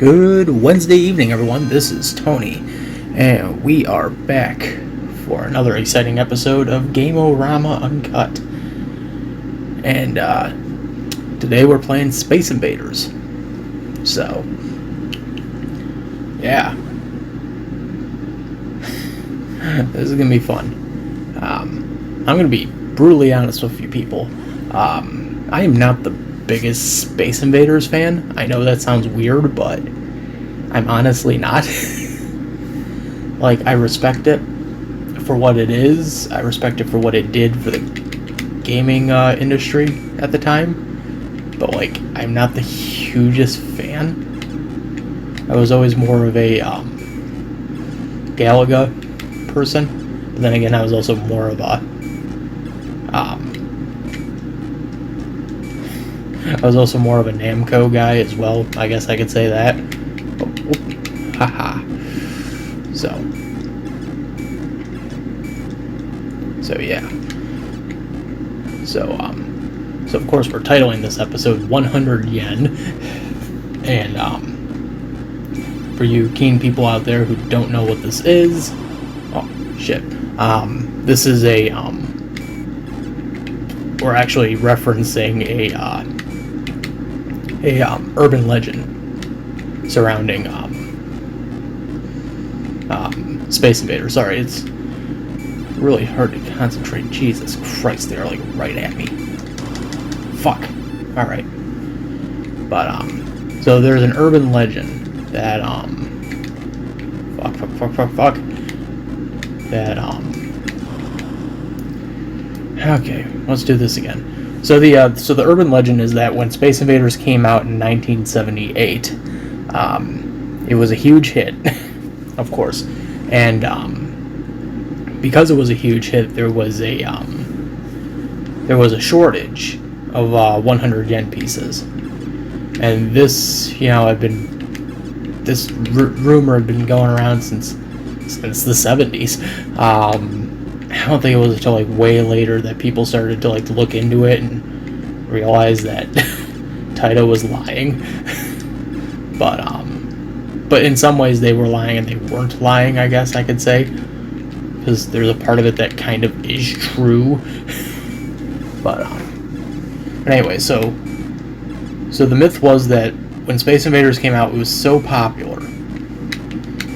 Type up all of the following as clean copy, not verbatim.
Good Wednesday evening, everyone. This is Tony, and we are back for another exciting episode of Game-O-Rama UNCUT. And today we're playing Space Invaders. So, yeah. This is going to be fun. I'm going to be brutally honest with you people. I am not the biggest Space Invaders fan. I know that sounds weird, but I'm honestly not. Like, I respect it for what it is. I respect it for what it did for the gaming industry at the time. But, like, I'm not the hugest fan. I was always more of a Galaga person. But then again, I was also more of a Namco guy as well. I guess I could say that. Haha. So yeah. So of course we're titling this episode 100 Yen. And for you keen people out there who don't know what this is, oh shit. This is a we're actually referencing a urban legend surrounding Space Invaders. Sorry, it's really hard to concentrate. Jesus Christ, they're like right at me. Fuck. Alright. But so there's an urban legend that that okay, let's do this again. So the urban legend is that when Space Invaders came out in 1978, it was a huge hit, of course, and because it was a huge hit, there was a shortage of 100 yen pieces, and this, this rumor had been going around since the 70s. I don't think it was until like way later that people started to like look into it and realize that Taito was lying. But in some ways they were lying and they weren't lying, I guess I could say, because there's a part of it that kind of is true. But anyway, so the myth was that when Space Invaders came out, it was so popular,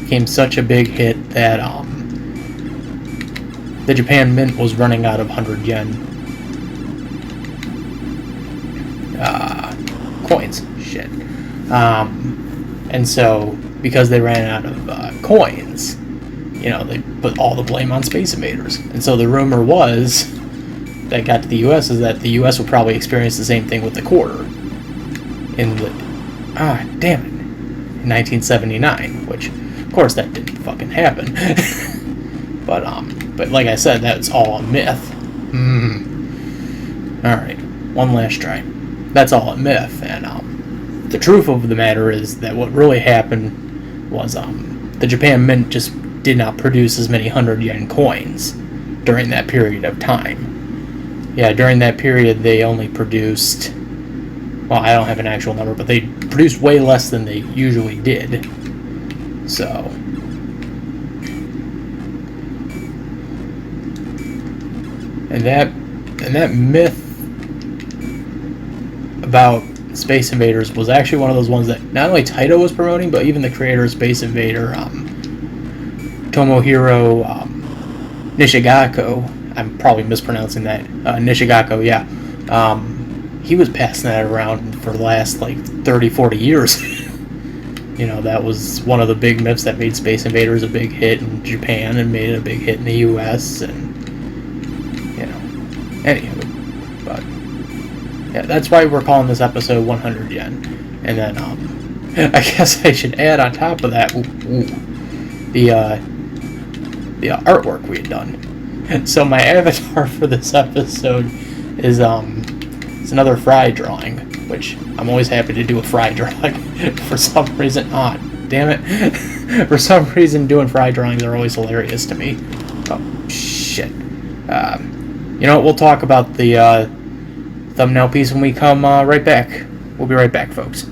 became such a big hit that the Japan Mint was running out of 100 yen coins. Shit. And so, because they ran out of coins, they put all the blame on Space Invaders. And so the rumor was that got to the U.S. is that the U.S. would probably experience the same thing with the quarter in 1979, which, of course, that didn't fucking happen. But like I said, that's all a myth. Alright, one last try. That's all a myth, and the truth of the matter is that what really happened was the Japan Mint just did not produce as many 100 yen coins during that period of time. Yeah, during that period they only produced, well, I don't have an actual number, but they produced way less than they usually did. So, and that myth about Space Invaders was actually one of those ones that not only Taito was promoting, but even the creator of Space Invader, Tomohiro Nishigako, I'm probably mispronouncing that, Nishigako, yeah, he was passing that around for the last, 30-40 years. That was one of the big myths that made Space Invaders a big hit in Japan and made it a big hit in the US, and, anywho, but, yeah, that's why we're calling this episode 100 yen, and then, I guess I should add on top of that, the artwork we had done. So my avatar for this episode is it's another fry drawing, which I'm always happy to do a fry drawing. For some reason, damn it. For some reason, doing fry drawings are always hilarious to me. Oh shit. We'll talk about the thumbnail piece when we come right back. We'll be right back, folks.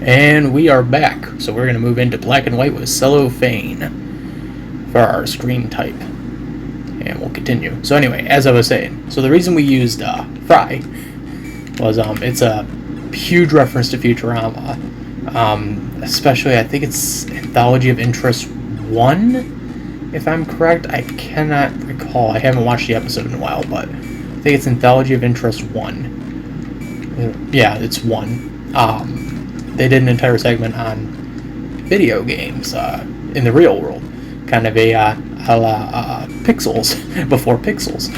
And we are back. So we're going to move into black and white with cellophane for our screen type. And we'll continue. So anyway, as I was saying, so the reason we used Fry was it's a huge reference to Futurama. Especially, I think it's Anthology of Interest 1, if I'm correct. I cannot recall. I haven't watched the episode in a while, but I think it's Anthology of Interest 1. Yeah, it's 1. They did an entire segment on video games in the real world, kind of a la Pixels before Pixels,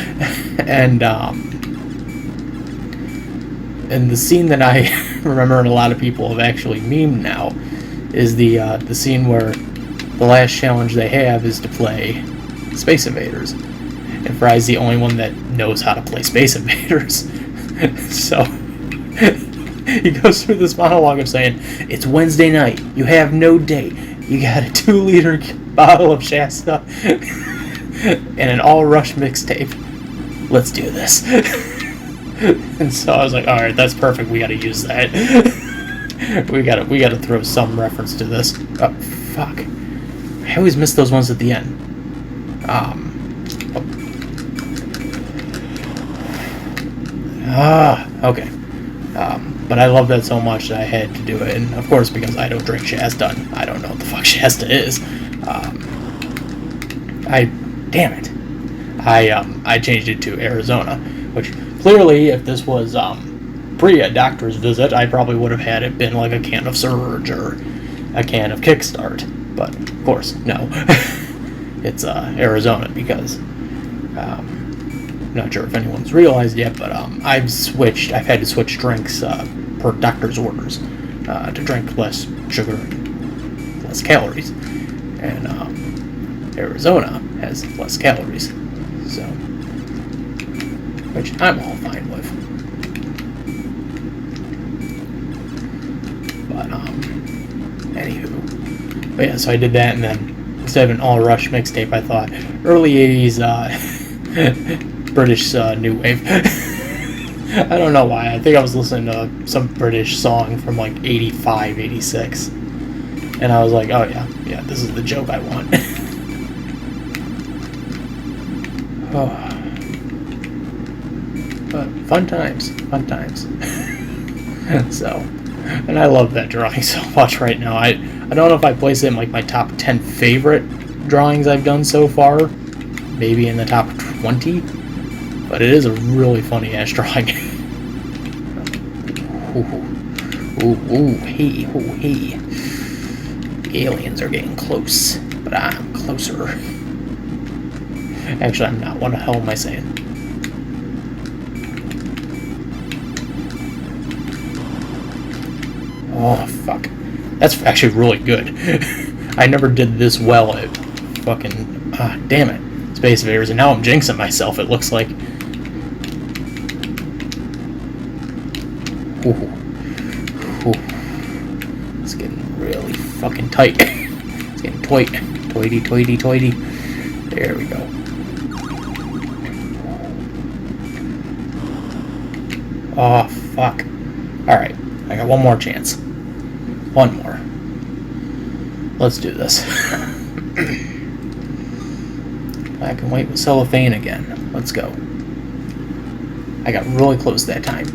and the scene that I remember and a lot of people have actually memed now is the scene where the last challenge they have is to play Space Invaders, and Fry's the only one that knows how to play Space Invaders, so. He goes through this monologue of saying, it's Wednesday night, you have no date, you got a 2-liter bottle of Shasta, and an all-rush mixtape. Let's do this. And so I was like, alright, that's perfect, we gotta use that. we gotta throw some reference to this. Oh, fuck. I always miss those ones at the end. Okay. But I love that so much that I had to do it, and of course because I don't drink Shasta, and I don't know what the fuck Shasta is. I changed it to Arizona, which clearly, if this was pre a doctor's visit, I probably would have had it been like a can of Surge or a can of Kickstart, but of course, no. It's Arizona because not sure if anyone's realized yet, but I've had to switch drinks per doctor's orders to drink less sugar and less calories, and Arizona has less calories, so which I'm all fine with. But anywho, but yeah, so I did that, and then instead of an all rush mixtape, I thought early '80s British new wave. I don't know why. I think I was listening to some British song from like 85, 86. And I was like, oh yeah, this is the joke I want. Oh. But fun times. So, and I love that drawing so much right now. I don't know if I place it in like my top 10 favorite drawings I've done so far. Maybe in the top 20. But it is a really funny ass drawing. Hey. Aliens are getting close, but I'm closer. Actually, I'm not. What the hell am I saying? Oh, fuck. That's actually really good. I never did this well at fucking... damn it. Space Invaders, and now I'm jinxing myself, it looks like. Ooh. It's getting really fucking tight. It's getting tight. Toity. There we go. Oh, fuck. Alright, I got one more chance. One more. Let's do this. Black and white with cellophane again. Let's go. I got really close that time.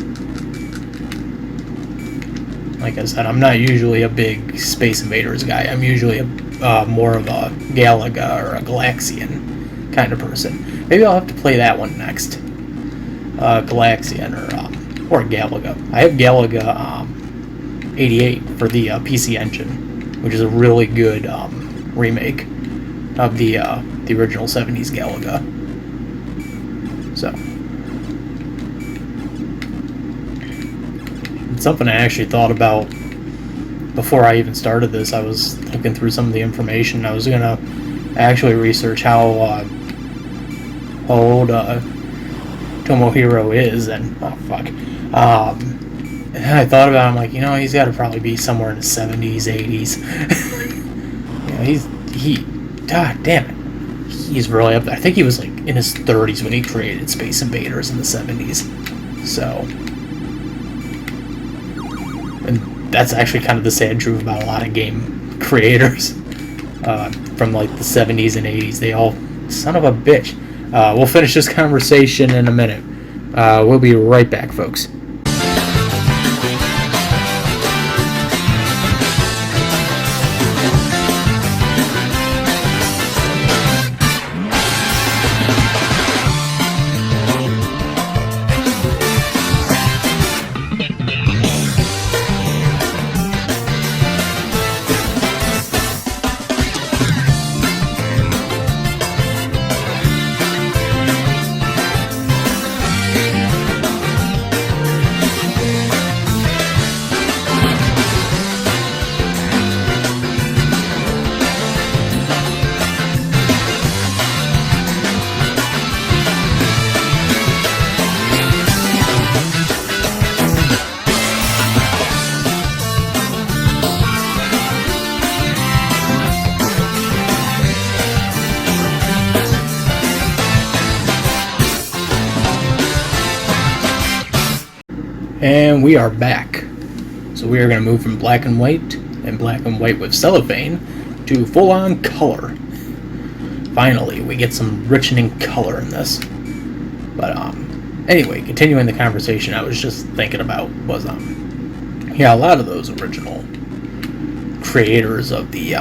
Like I said, I'm not usually a big Space Invaders guy. I'm usually more of a Galaga or a Galaxian kind of person. Maybe I'll have to play that one next. Galaxian or Galaga. I have Galaga 88 for the PC Engine, which is a really good remake of the original 70s Galaga. So, it's something I actually thought about before I even started this. I was looking through some of the information. I was gonna actually research how old Tomohiro is, and oh fuck. And I thought about it, I'm like, he's got to probably be somewhere in the 70s, 80s. God damn it. He's really up there. I think he was like in his 30s when he created Space Invaders in the 70s. So, and that's actually kind of the sad truth about a lot of game creators from like the 70s and 80s. They all, son of a bitch. We'll finish this conversation in a minute. We'll be right back, folks. And we are back. So we are going to move from black and white with cellophane to full-on color. Finally, we get some richening color in this. But anyway, continuing the conversation, I was just thinking about was a lot of those original creators of the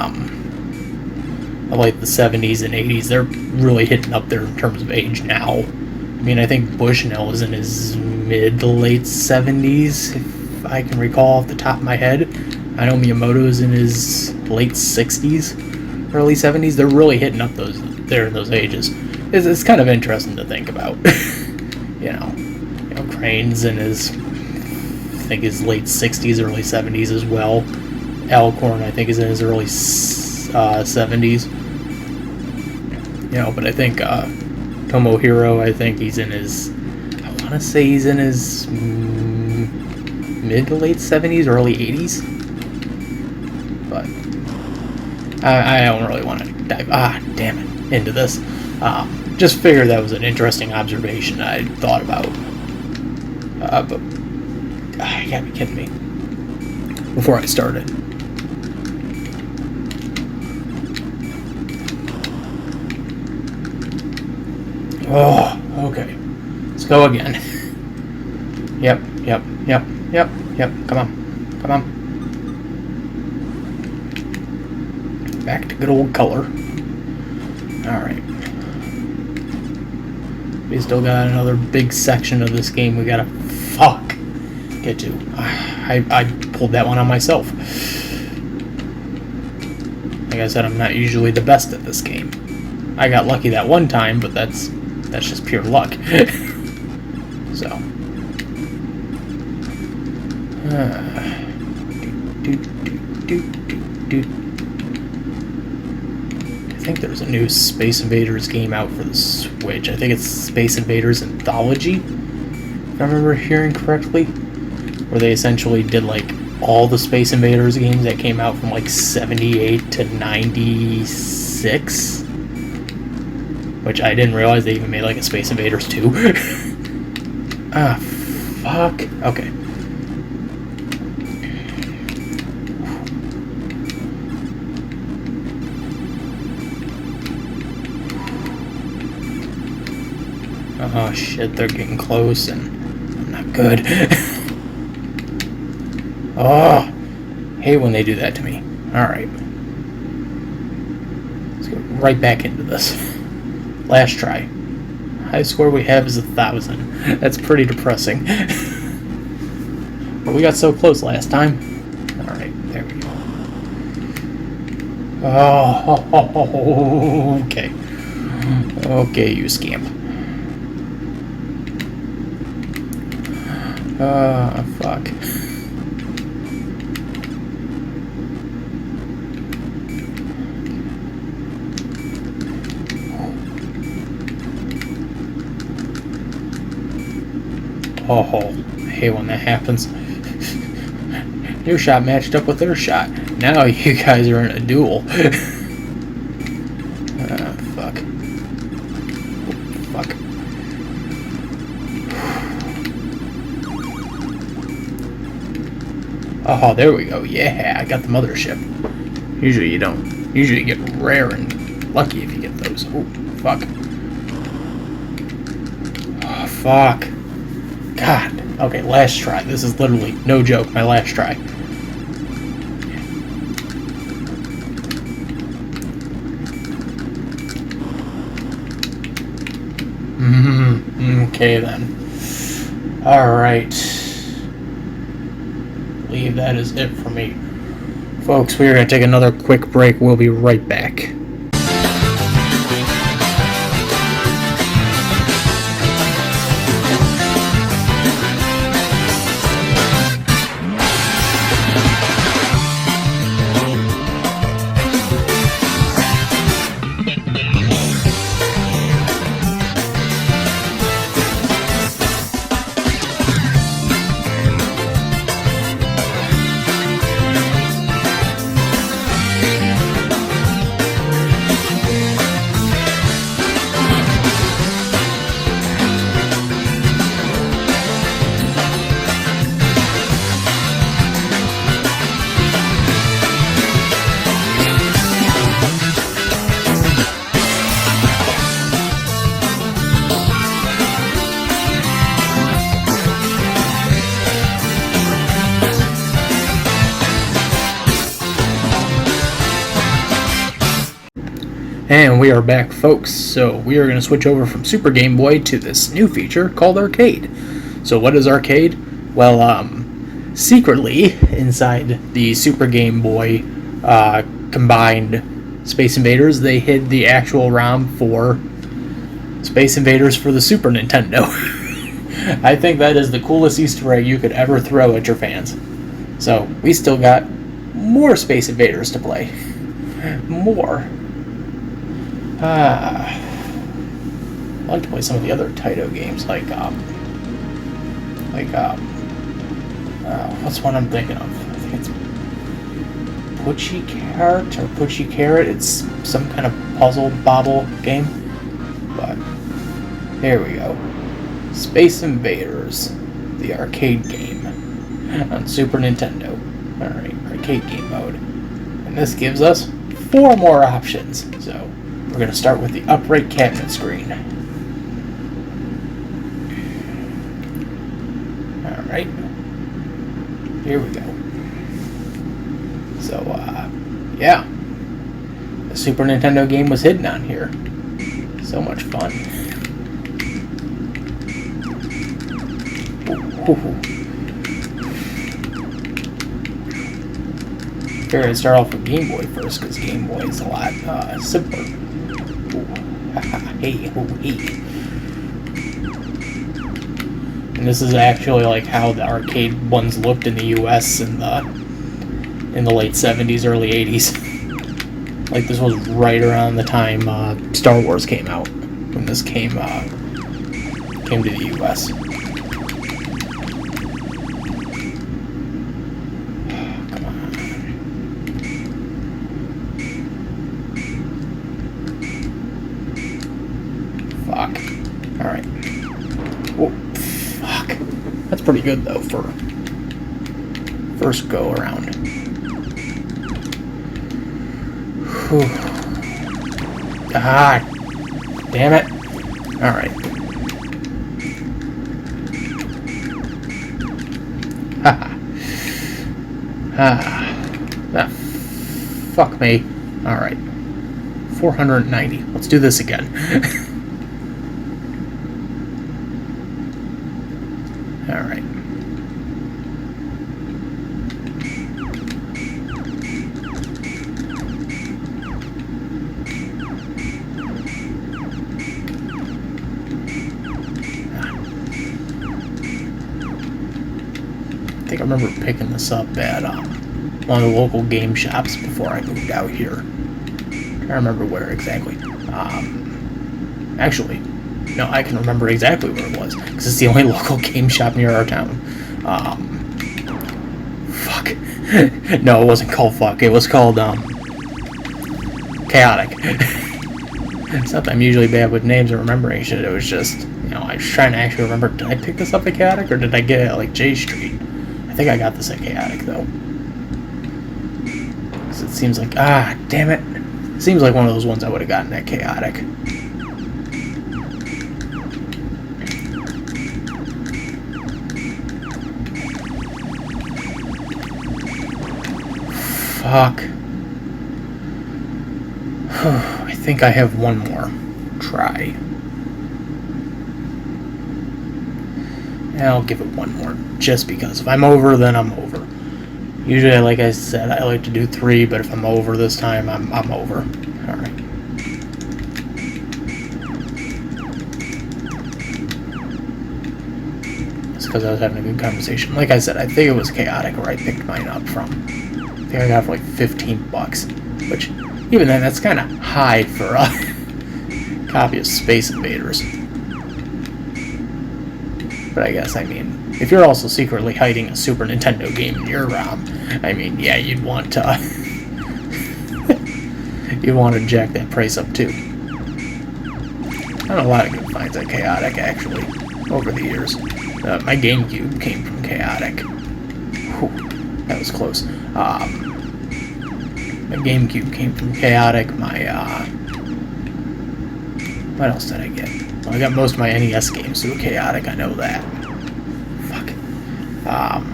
like the 70s and 80s, they're really hitting up there in terms of age now. I mean, I think Bushnell is in his mid to late 70s, if I can recall off the top of my head. I know Miyamoto's in his late 60s, early 70s. They're really hitting up those in those ages. It's kind of interesting to think about. you know, Crane's in his, I think, his late 60s, early 70s as well. Alcorn, I think, is in his early 70s. But I think Tomohiro, I think he's in his, I want to say he's in his mid to late 70s, early 80s. But I don't really want to dive, into this. Just figured that was an interesting observation I thought about. But you gotta be kidding me. Before I started. Oh, okay. Let's go again. Yep. Come on. Back to good old color. Alright. We still got another big section of this game we gotta get to. I pulled that one on myself. Like I said, I'm not usually the best at this game. I got lucky that one time, but that's just pure luck. So. I think there's a new Space Invaders game out for the Switch. I think it's Space Invaders Anthology, if I remember hearing correctly, where they essentially did like all the Space Invaders games that came out from like 78 to 96. Which I didn't realize they even made like a Space Invaders 2. Fuck. Okay. Oh shit, they're getting close and I'm not good. Oh, hate when they do that to me. Alright. Let's go right back into this. Last try. Highest score we have is 1,000. That's pretty depressing. But we got so close last time. Alright, there we go. Oh, okay. Okay, you scamp. Fuck. Oh, I hate when that happens. Your shot matched up with their shot. Now you guys are in a duel. Fuck. Fuck. Oh, there we go. Yeah, I got the mothership. Usually you don't. Usually you get rare and lucky if you get those. Oh, fuck. Oh, fuck. God. Okay, last try. This is literally, no joke, my last try. Okay then. Alright. I believe that is it for me. Folks, we're going to take another quick break. We'll be right back. And we are back, folks. So we are going to switch over from Super Game Boy to this new feature called Arcade. So what is Arcade? Well, secretly inside the Super Game Boy combined Space Invaders, they hid the actual ROM for Space Invaders for the Super Nintendo. I think that is the coolest Easter egg you could ever throw at your fans. So we still got more Space Invaders to play. More. I like to play some of the other Taito games, what's one I'm thinking of? I think it's Pucci Carrot or Pucci Carrot. It's some kind of puzzle bobble game. But here we go. Space Invaders, the arcade game on Super Nintendo. Alright, arcade game mode. And this gives us 4 more options. So we're going to start with the upright cabinet screen. Alright. Here we go. So, yeah. The Super Nintendo game was hidden on here. So much fun. Figured I'd start off with Game Boy first, because Game Boy is a lot simpler. Hey. And this is actually like how the arcade ones looked in the US in the late 70s, early 80s. Like this was right around the time Star Wars came out, when this came to the US. Come on. Fuck. Alright. Oh, fuck. That's pretty good though for first go around. Whew. Ah, damn it. Alright. Haha. Fuck me. Alright. 490. Let's do this again. Alright. I think I remember picking this up at one of the local game shops before I moved out here. I remember where exactly. Actually, no, I can remember exactly where it was, because it's the only local game shop near our town. Fuck. No, it wasn't called fuck. It was called, Chaotic. It's not that I'm usually bad with names or remembering shit. It was just, I was trying to actually remember, did I pick this up at Chaotic, or did I get it at, like, J Street? I think I got this at Chaotic, though. Because it seems like, damn it. It seems like one of those ones I would have gotten at Chaotic. Fuck. I think I have one more try. I'll give it one more, just because. If I'm over, then I'm over. Usually, like I said, I like to do 3, but if I'm over this time, I'm over. Alright. It's because I was having a good conversation. Like I said, I think it was Chaotic where I picked mine up from. I think I got it for like $15, which, even then, that's kind of high for a copy of Space Invaders. But I guess, I mean, if you're also secretly hiding a Super Nintendo game in your ROM, I mean, yeah, you'd want to you'd want to jack that price up too. Done a lot of good finds at Chaotic actually over the years. My GameCube came from Chaotic. Whew, that was close. My GameCube came from Chaotic. My what else did I get? Well, I got most of my NES games through Chaotic, I know that. Fuck. I'm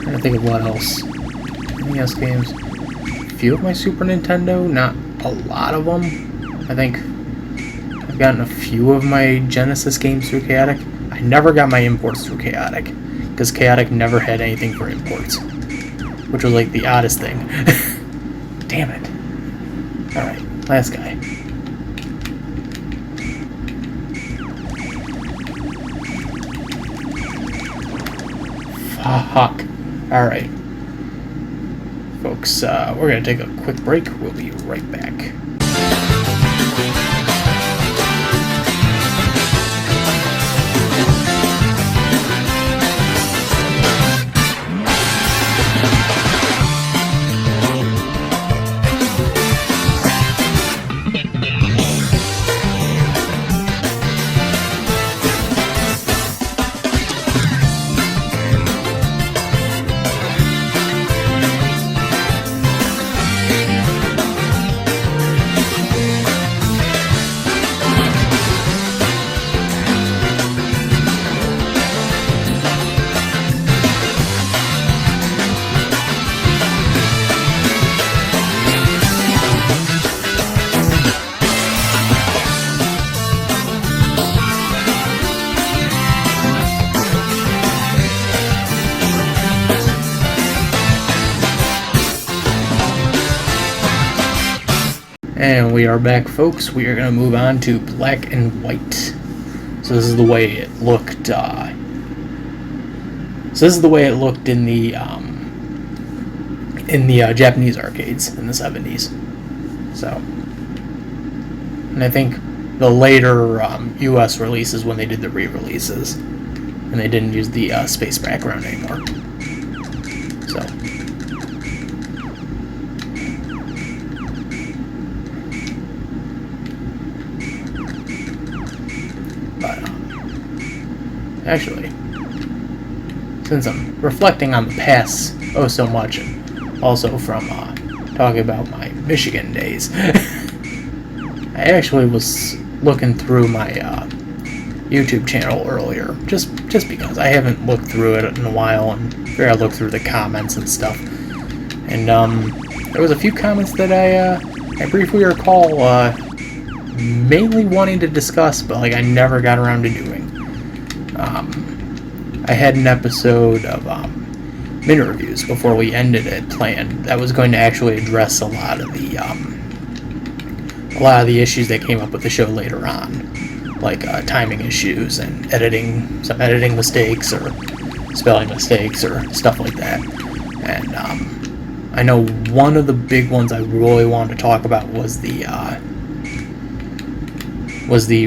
trying to think of what else. NES games. A few of my Super Nintendo, not a lot of them. I think I've gotten a few of my Genesis games through Chaotic. I never got my imports through Chaotic, because Chaotic never had anything for imports. Which was like the oddest thing. Damn it. Alright, last guy. Fuck. Alright. Folks, we're gonna take a quick break. We'll be right back. And we are back, folks. We are going to move on to Black and White. So this is the way it looked. In the Japanese arcades in the 70s. So, and I think the later U.S. releases when they did the re-releases, and they didn't use the space background anymore. So. Actually, since I'm reflecting on the past oh so much, and also from talking about my Michigan days, I actually was looking through my YouTube channel earlier, just because I haven't looked through it in a while, and figured I'd look through the comments and stuff. And there was a few comments that I briefly recall mainly wanting to discuss, but like I never got around to doing. I had an episode of Minute Reviews before we ended it planned that was going to actually address a lot of the issues that came up with the show later on, like timing issues and some editing mistakes or spelling mistakes or stuff like that. And I know one of the big ones I really wanted to talk about was the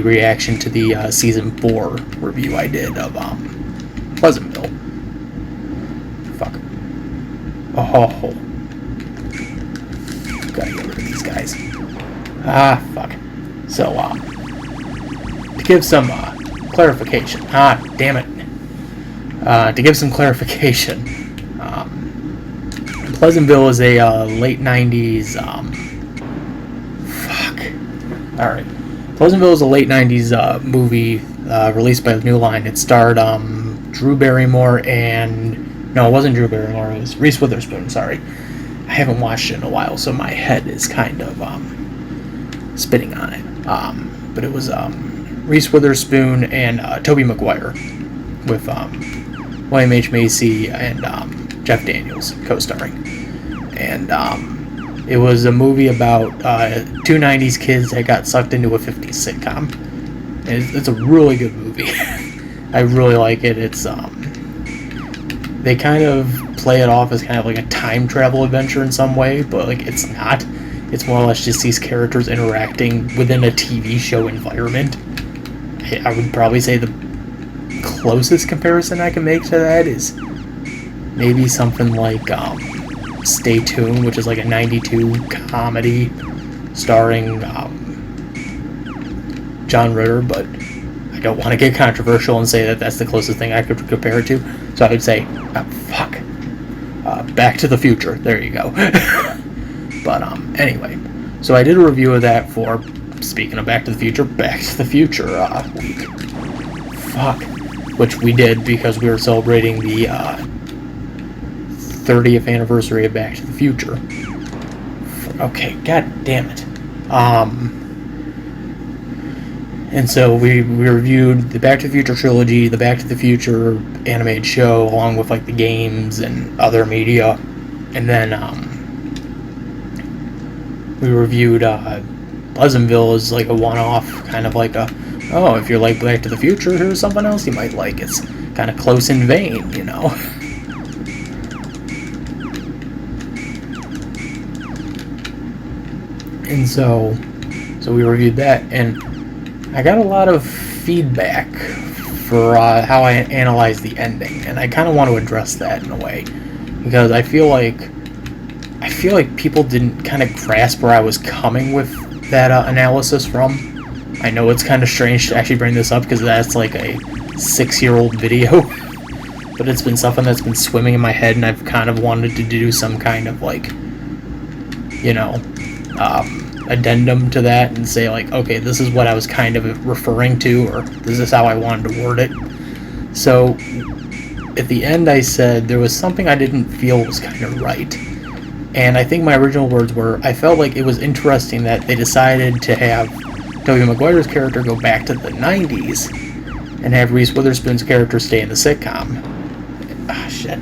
reaction to the Season 4 review I did of Pleasantville. Fuck. Oh. Gotta get rid of these guys. Fuck. So, to give some clarification. Damn it. To give some clarification, Pleasantville is a late 90s. Alright. Pleasantville is a late 90s movie released by New Line. It starred Drew Barrymore and. No, it wasn't Drew Barrymore, it was Reese Witherspoon, sorry. I haven't watched it in a while, so my head is kind of spinning on it. But it was Reese Witherspoon and Tobey Maguire with William H. Macy and Jeff Daniels co-starring. And it was a movie about two 90s kids that got sucked into a 50s sitcom. And it's a really good movie. I really like it. It's they kind of play it off as kind of like a time travel adventure in some way, but like it's not. It's more or less just these characters interacting within a TV show environment. I would probably say the closest comparison I can make to that is maybe something like Stay Tuned, which is like a 92 comedy starring John Ritter, but I don't want to get controversial and say that that's the closest thing I could compare it to. So I would say, Back to the Future. There you go. But anyway, so I did a review of that for, speaking of Back to the Future week. Which we did because we were celebrating the 30th anniversary of Back to the Future. Okay, god damn it. And so we reviewed the Back to the Future trilogy, the Back to the Future animated show, along with like the games and other media. And then we reviewed Pleasantville as like a one-off, kind of like a, oh, if you like Back to the Future, here's something else you might like. It's kind of close in vein, you know. And so we reviewed that, and I got a lot of feedback for how I analyzed the ending, and I kind of want to address that in a way, because I feel like people didn't kind of grasp where I was coming with that analysis from. I know it's kind of strange to actually bring this up because that's like a 6-year-old video, but it's been something that's been swimming in my head, and I've kind of wanted to do some kind of like, you know, addendum to that and say like, okay, this is what I was kind of referring to, or this is how I wanted to word it. So at the end I said there was something I didn't feel was kind of right, and I think my original words were, I felt like it was interesting that they decided to have Tobey Maguire's character go back to the 90s and have Reese Witherspoon's character stay in the sitcom. Shit.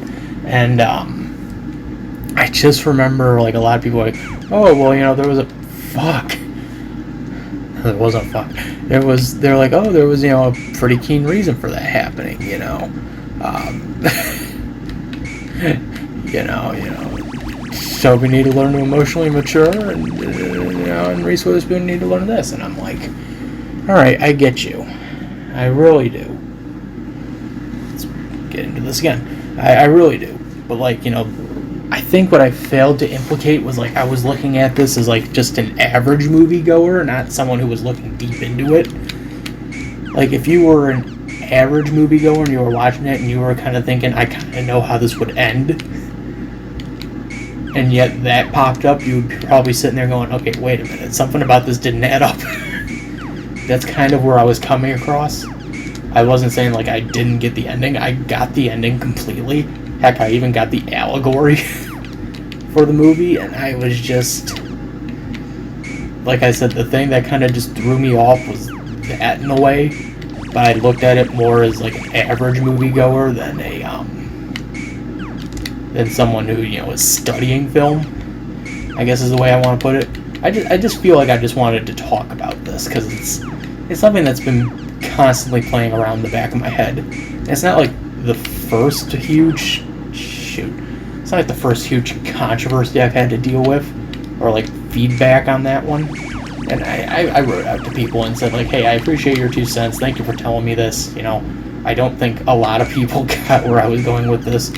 And I just remember like a lot of people like, oh, well, you know, there was a there wasn't a fuck. They're like, oh, there was, you know, a pretty keen reason for that happening, you know. you know, Toby need to learn to emotionally mature, and you know, and Reese Witherspoon need to learn this, and I'm like, all right, I get you, I really do. Let's get into this again. I really do, but like, you know, I think what I failed to implicate was like I was looking at this as like just an average moviegoer, not someone who was looking deep into it. Like if you were an average moviegoer and you were watching it and you were kind of thinking, I kind of know how this would end, and yet that popped up, you would be probably sitting there going, okay, wait a minute, something about this didn't add up. That's kind of where I was coming across. I wasn't saying like I didn't get the ending. I got the ending completely. Heck, I even got the allegory for the movie, and I was just, like I said, the thing that kind of just threw me off was that in a way, but I looked at it more as like an average moviegoer than than someone who, you know, is studying film, I guess is the way I want to put it. I just feel like I just wanted to talk about this, because it's something that's been constantly playing around the back of my head. It's not like the first huge it's not like the first huge controversy I've had to deal with, or like feedback on that one. And I wrote out to people and said like, hey, I appreciate your 2 cents. Thank you for telling me this. You know, I don't think a lot of people got where I was going with this,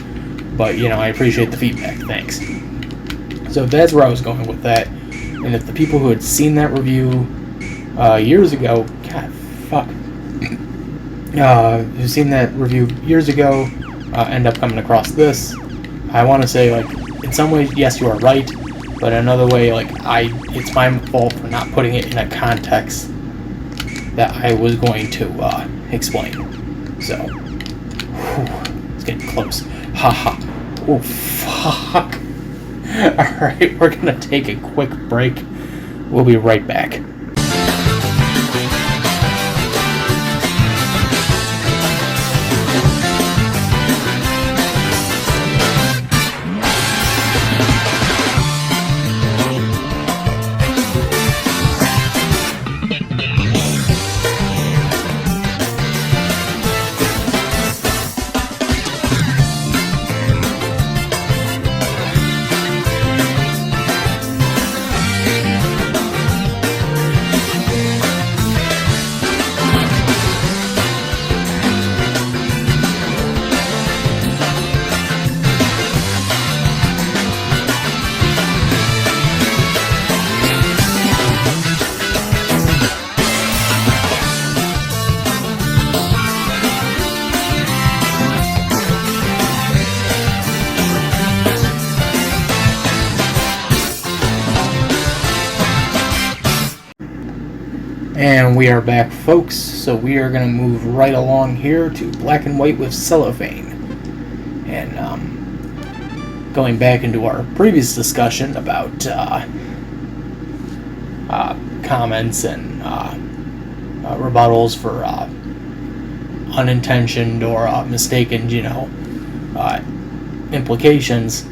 but you know, I appreciate the feedback. Thanks. So that's where I was going with that. And if the people who had seen that review years ago, who've seen that review years ago, end up coming across this. I want to say, like, in some ways, yes, you are right, but in another way, like, it's my fault for not putting it in a context that I was going to explain. So, it's getting close. Haha. Oh, fuck. Alright, we're gonna take a quick break. We'll be right back. And we are back, folks, so we are going to move right along here to Black and White with Cellophane. And going back into our previous discussion about comments and rebuttals for unintentioned or mistaken, implications,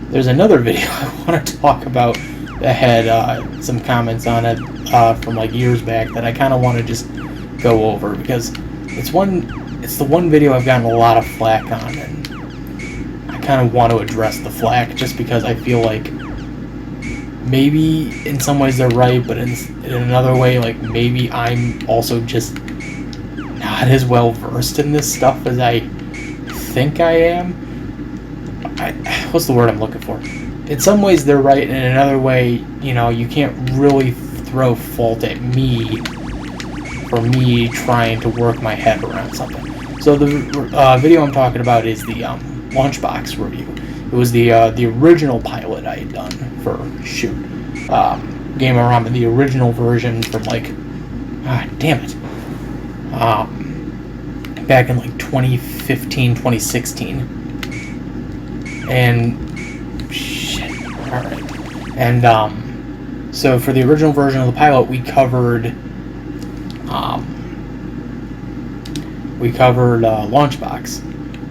there's another video I want to talk about that had some comments on it from like years back that I kind of want to just go over, because it's the one video I've gotten a lot of flack on, and I kind of want to address the flack just because I feel like maybe in some ways they're right, but in another way, like, maybe I'm also just not as well versed in this stuff as I think I am. What's the word I'm looking for? In some ways they're right, and in another way, you can't really throw fault at me for me trying to work my head around something. So the video I'm talking about is the Launchbox review. It was the original pilot I had done for Game-O-Rama, the original version from back in like 2015, 2016. And alright. And so for the original version of the pilot, we covered Launchbox,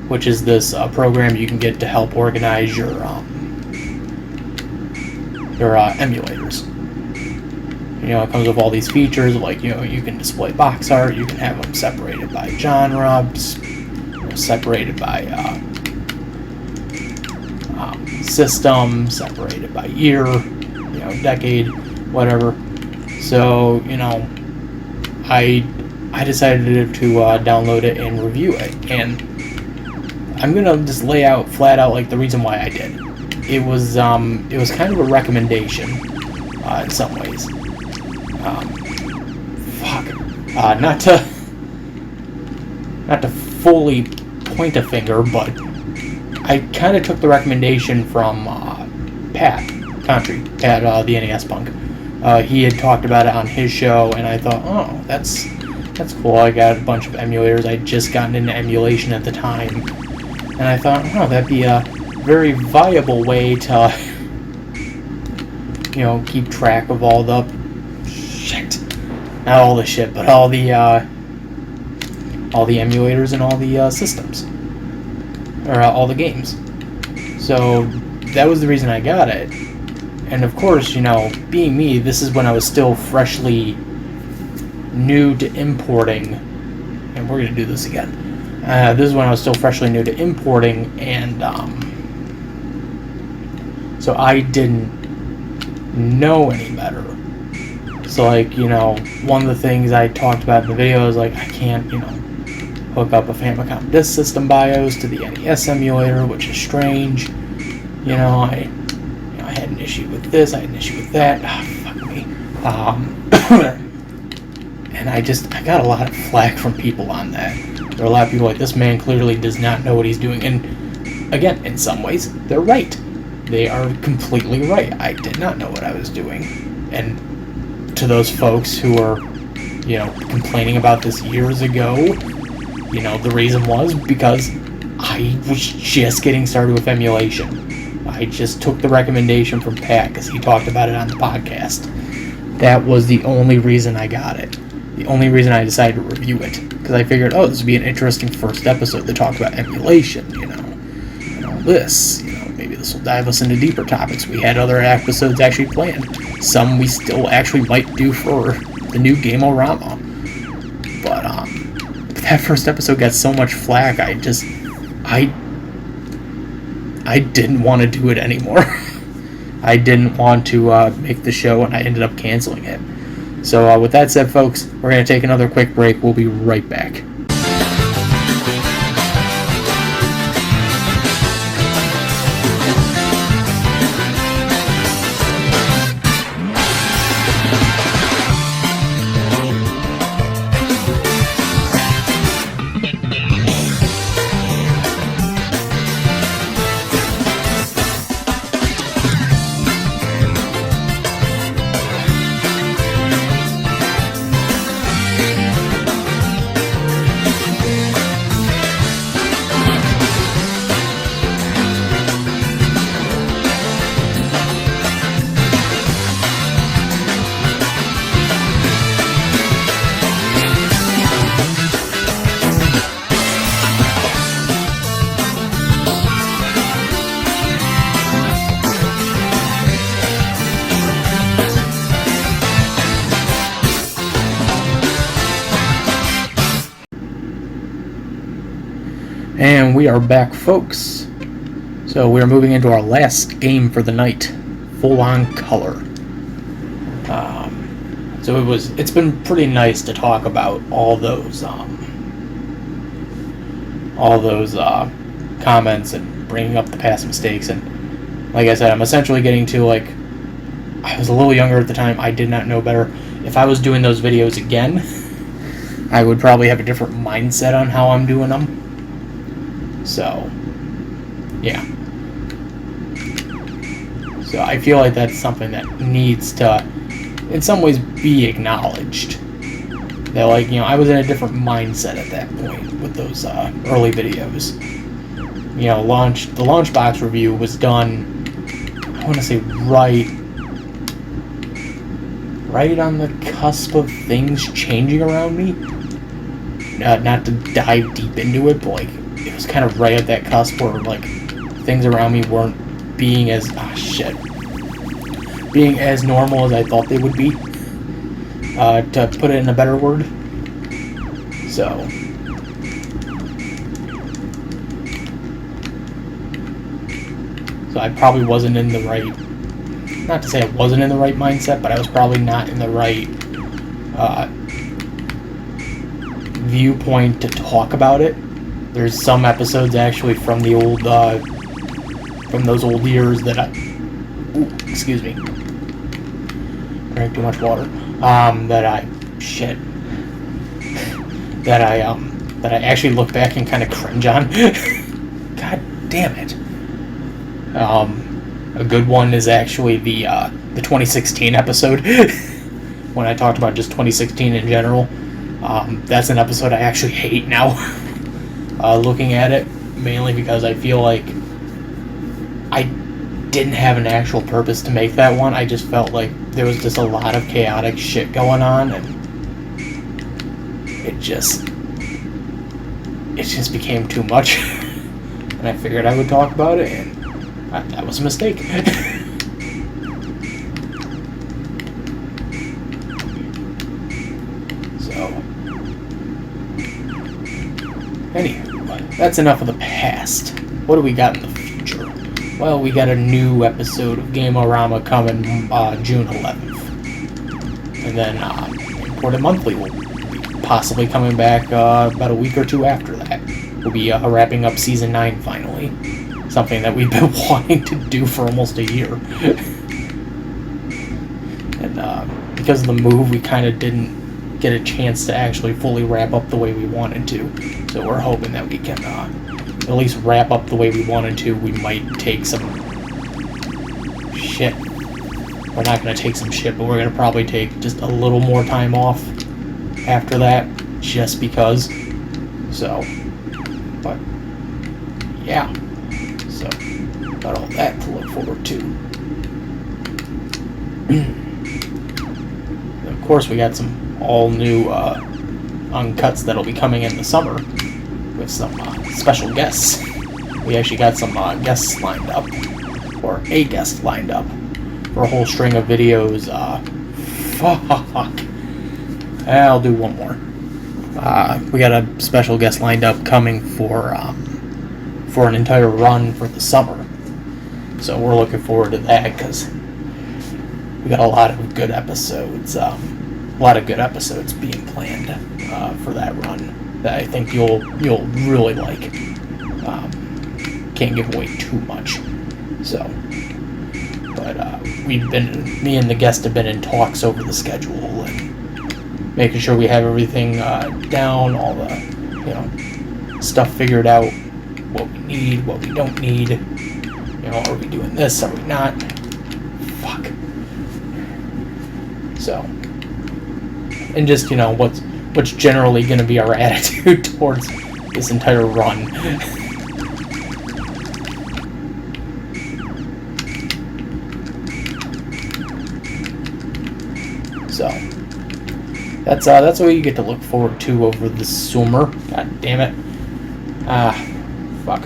which is this program you can get to help organize your emulators. It comes with all these features, like you can display box art, you can have them separated by genre, separated by system, separated by year, decade, whatever. So, I decided to download it and review it, and I'm gonna just lay out flat out like the reason why I did. It was kind of a recommendation in some ways. Not to fully point a finger, but I kind of took the recommendation from Pat, the NES Punk. He had talked about it on his show, and I thought, oh, that's cool. I got a bunch of emulators. I'd just gotten into emulation at the time, and I thought, oh, that'd be a very viable way to, keep track of all the not all the shit, but all the emulators and all the systems, or all the games. So that was the reason I got it. And of course, being me, this is when I was still freshly new to importing, and we're going to do this again. This is when I was still freshly new to importing, and so I didn't know any better. So, one of the things I talked about in the video is, I can't, hook up a Famicom Disk System BIOS to the NES emulator, which is strange. I had an issue with this, I had an issue with that. Fuck me. And I got a lot of flack from people on that. There are a lot of people like, this man clearly does not know what he's doing. And again, in some ways, they're right. They are completely right. I did not know what I was doing. And to those folks who are, complaining about this years ago, the reason was because I was just getting started with emulation. I just took the recommendation from Pat because he talked about it on the podcast. That was the only reason I got it. The only reason I decided to review it. Because I figured, this would be an interesting first episode to talk about emulation, and all this. Maybe this will dive us into deeper topics. We had other episodes actually planned. Some we still actually might do for the new Game-O-Rama. But that first episode got so much flack, I didn't want to do it anymore. I didn't want to make the show, and I ended up canceling it. So with that said, folks, we're going to take another quick break. We'll be right back. And we are back, folks. So we are moving into our last game for the night, Full On Color. So it's been pretty nice to talk about all those comments and bringing up the past mistakes. And like I said, I'm essentially getting to, I was a little younger at the time. I did not know better. If I was doing those videos again, I would probably have a different mindset on how I'm doing them. So, yeah. So I feel like that's something that needs to, in some ways, be acknowledged. That, I was in a different mindset at that point with those early videos. The launch box review was done, I want to say, right on the cusp of things changing around me. Not to dive deep into it, but, it was kind of right at that cusp where, things around me weren't being as, being as normal as I thought they would be, to put it in a better word. So I probably wasn't in the right, not to say I wasn't in the right mindset, but I was probably not in the right viewpoint to talk about it. There's some episodes actually from the old, from those old years that excuse me, drank too much water, that I actually look back and kind of cringe on. God damn it. A good one is actually the 2016 episode, when I talked about just 2016 in general. That's an episode I actually hate now. Looking at it, mainly because I feel like I didn't have an actual purpose to make that one. I just felt like there was just a lot of chaotic shit going on, and it just became too much. And I figured I would talk about it, and that was a mistake. Anywho, that's enough of the past. What do we got in the future? Well, we got a new episode of Game-O-Rama coming June 11th. And then Imported Monthly will be possibly coming back about a week or two after that. We'll be wrapping up Season 9 finally. Something that we've been wanting to do for almost a year. And because of the move, we kind of didn't get a chance to actually fully wrap up the way we wanted to. So we're hoping that we can at least wrap up the way we wanted to. We might take some shit. We're not going to take some shit, but we're going to probably take just a little more time off after that, just because. So, but yeah. So, got all that to look forward to. Of course, we got some all new uncuts that'll be coming in the summer with some special guests. We actually got some guests lined up, or a guest lined up, for a whole string of videos. Fuck. I'll do one more. We got a special guest lined up coming for an entire run for the summer. So we're looking forward to that, because we got a lot of good episodes. A lot of good episodes being planned for that run that I think you'll really like. Can't give away too much. So, but me and the guest have been in talks over the schedule and making sure we have everything down, all the stuff figured out, what we need, what we don't need. Are we doing this? Are we not? Fuck. So, and just what's generally going to be our attitude towards this entire run. So that's what you get to look forward to over the summer. God damn it. Fuck.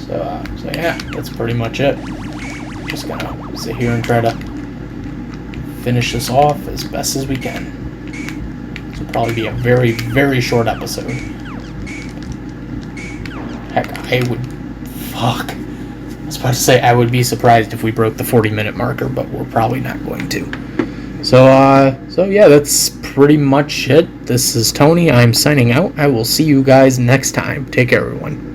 So yeah, that's pretty much it. Just gonna sit here and try to finish this off as best as we can. This will probably be a very, very short episode. Heck, fuck. I was about to say I would be surprised if we broke the 40-minute marker, but we're probably not going to. So yeah, that's pretty much it. This is Tony. I'm signing out. I will see you guys next time. Take care, everyone.